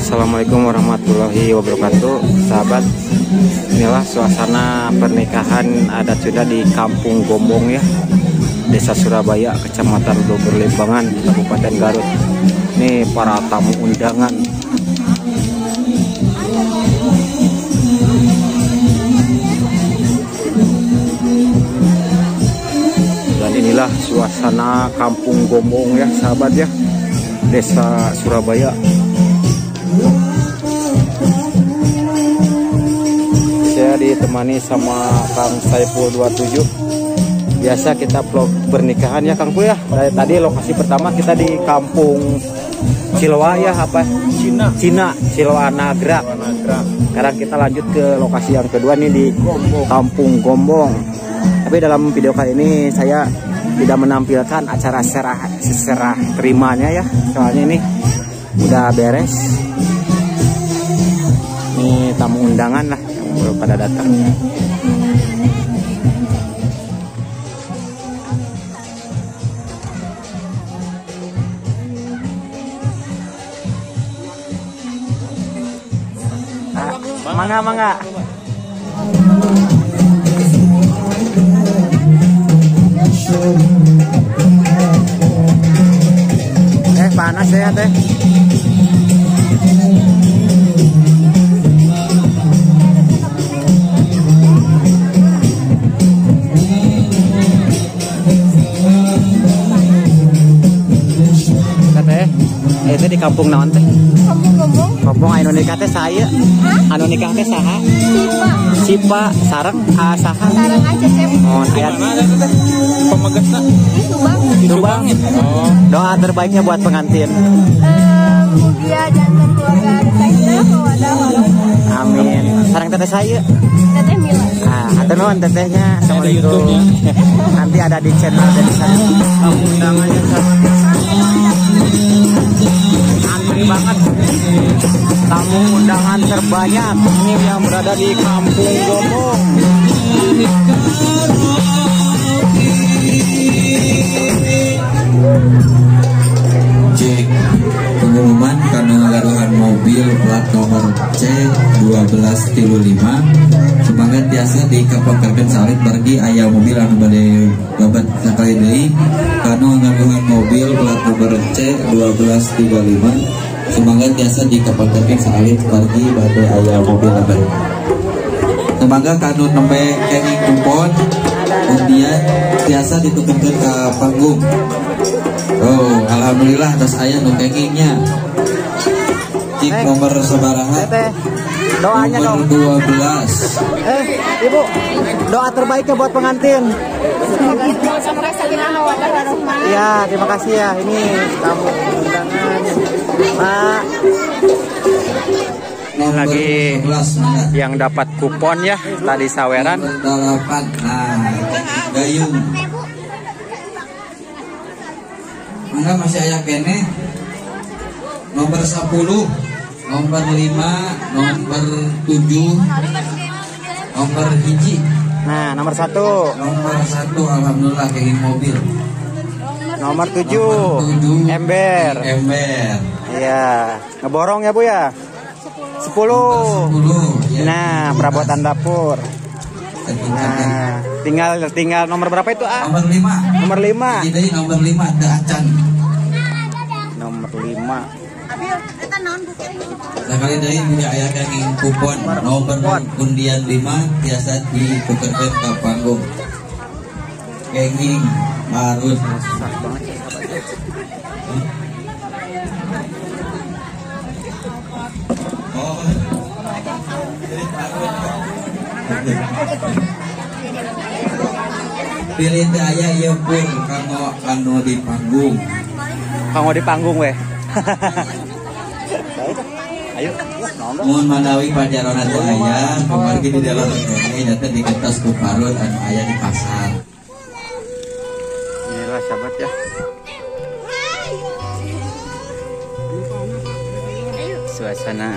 Assalamualaikum warahmatullahi wabarakatuh, sahabat. Inilah suasana pernikahan adat Sunda di Kampung Gombong ya, Desa Surabaya, Kecamatan Bogor Limbangan, Kabupaten Garut. Ini para tamu undangan. Dan inilah suasana Kampung Gombong ya, sahabat ya, Desa Surabaya. Saya ditemani sama Kang Saiful 27. Biasa kita vlog pernikahan ya Kang Pu ya. Tadi lokasi pertama kita di Kampung Ciloa ya, apa? Cina, Ciloa Nagra. Sekarang kita lanjut ke lokasi yang kedua nih di Kampung Gombong. Tapi dalam video kali ini saya tidak menampilkan acara serah terimanya ya. Soalnya ini udah beres. Ini tamu undangan lah yang baru pada datang. Mangga. Panas ya teh. Itu di kampung naon teh? Kampung Gombong. Kampung anu nikah teh saya. Anu nikah teh saha? Cipa, sareng saha? Sareng aja Cep. Oh, aya Pemagesna Di Subang. Subang. Oh, doa terbaiknya buat pengantin. Mugia jantan keluarga kita mawadah warahmah. Amin. Sareng teteh saya. Teteh Mila. Hatur nuhun tetehnya. Assalamualaikum. Nanti ada di channel dari sana. Tamu undangannya antri banget. Tamu undangan terbanyak ini yang berada di Kampung Gombong. Cek pengumuman karena garuhan mobil plat nomor C1235 semangat biasa di kapakarkan salit bagi ayah mobil anu bade babat sekali deui karena garuhan mobil plat nomor C1235 semangat biasa di kapakarkan salit bagi bade ayah mobil babat semoga kanun nembe kenging kupon undian biasa ditukarkan ke panggung. Oh, alhamdulillah atas ayah nu kengingnya. Cik nomor sabaraha? Doanya nomor dong. 12. Ibu, doa terbaiknya buat pengantin. Semoga sampai sakinah mawadah warahmah. Iya, terima kasih ya. Ini tamu undangan. Pak. Ini lagi 11, yang dapat kupon ya, tadi saweran. 8. Nah, gayung. Mangga masih ayah kene. Nomor 10, nomor 5, nomor 7, nomor hiji. Nah, nomor 1. Nomor 1 alhamdulillah kenging mobil. Nomor 7. Nomor 7 Ember. Iya, ngeborong ya Bu ya? 10. 10 ya. Nah, perabotan dapur. Nah, tinggal nomor berapa itu Nomor 5. Nomor 5. Jadi nomor 5 ada acan. Nomor 5. Sekali dari punya ayah kenging kupon nomor undian 5 biasa ditukarkan ke panggung. Kenging marut. Oh. Pilih ayah ya pun kanu di panggung. Kamu di panggung weh. Ayo, Mohon manawi pajaran teh ayah, kemargi di dalam ini nyata digetos ku parut anu ayah di pasar. inilah sahabat ya. Suasana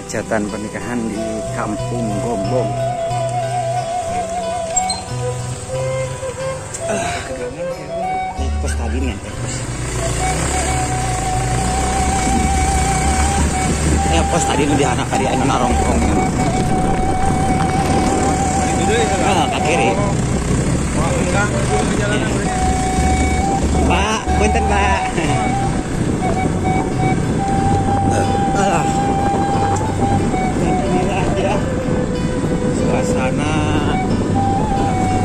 hajatan pernikahan di Kampung Gombong. Pos tadi nih, pos. Oh tadi nu di anak tadi anu narongkrong. Ah, ke kiri. Pak, punten Pak. Inilah ya suasana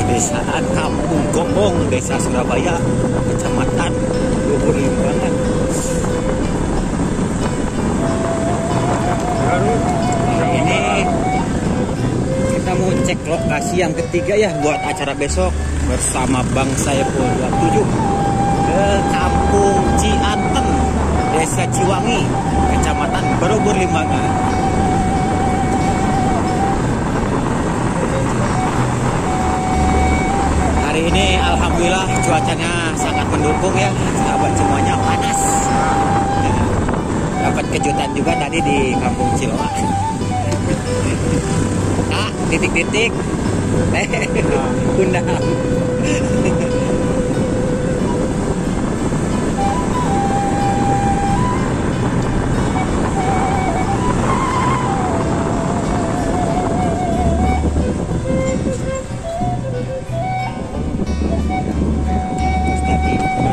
pedesaan Kampung Gombong, Desa Surabaya, Kecamatan Luhur Limbangan. Ini kita mau cek lokasi yang ketiga ya buat acara besok bersama Bang Saiful 27 ke Kampung Cianten, Desa Ciwangi, Kecamatan Luhur Limbangan. Hari ini alhamdulillah cuacanya sangat mendukung ya, sahabat semuanya, panas. Dapat kejutan juga tadi di Kampung Ciloa. Ah, titik-titik. Undang.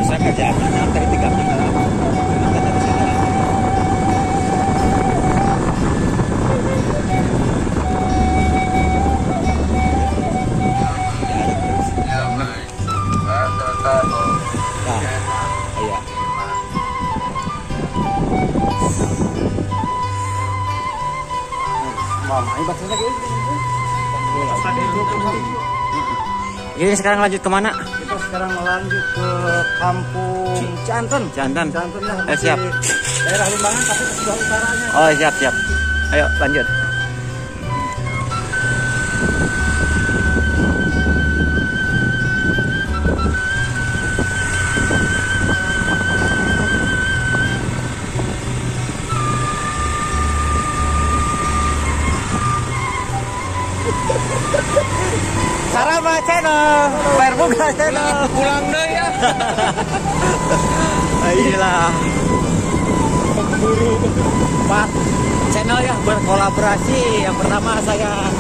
Bisa kerjaan dari 3 minggu. Jadi sekarang lanjut kemana? Kita sekarang melanjut ke Kampung Cianten. Cianten. Cianten ya. Siap. Daerah Limbangan tapi sebelah utaranya. Oh siap siap. Ayo lanjut. Sarama channel, Perbuka channel. Pulang deh ya. Inilah pemburu 4 channel ya berkolaborasi. Yang pertama saya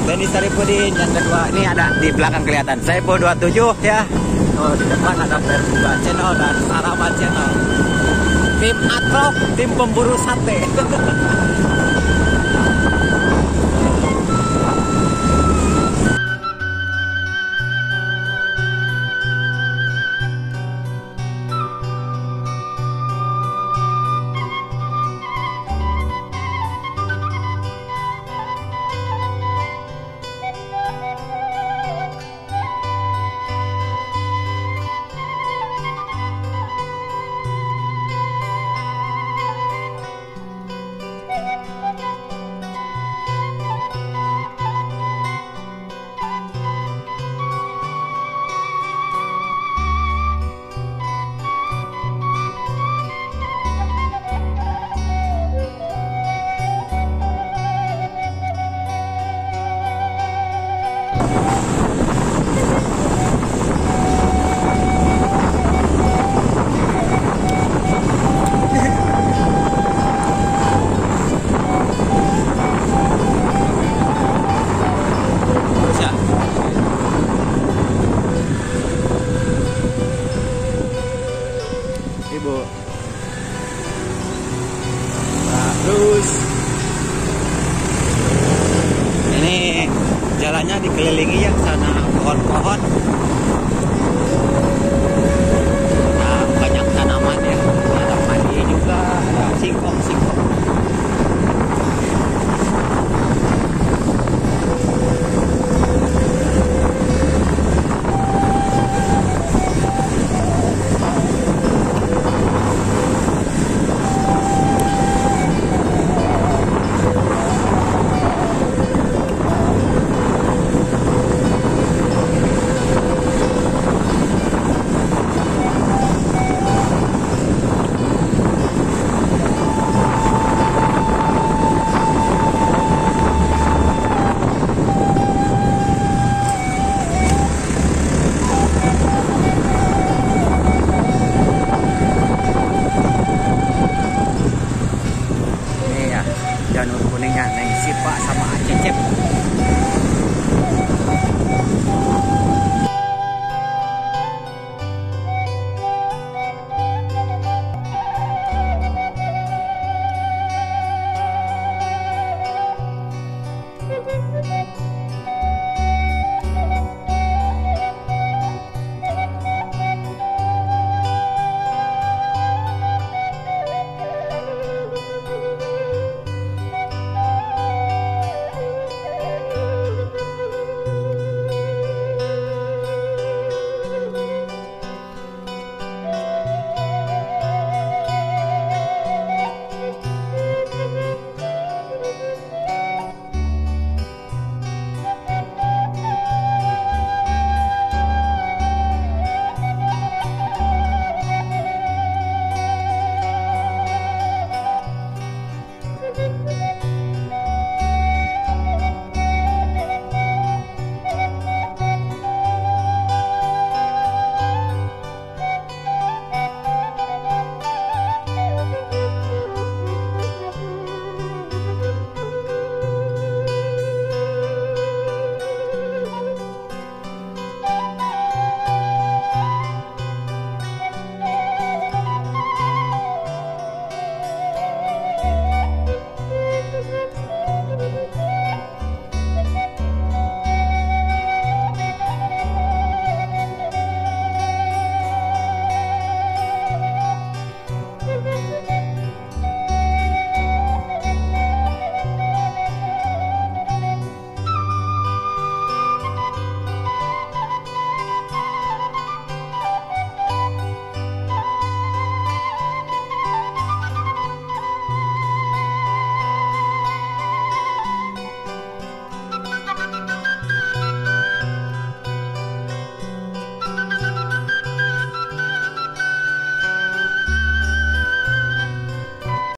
Benny Saripudin, yang kedua ini ada di belakang kelihatan Saiful 27 ya. Oh, di depan ada Perbuka channel dan Sarama channel. Tim Atrok, tim pemburu sate. Terus ini jalannya dikelilingi ya sana pohon-pohon.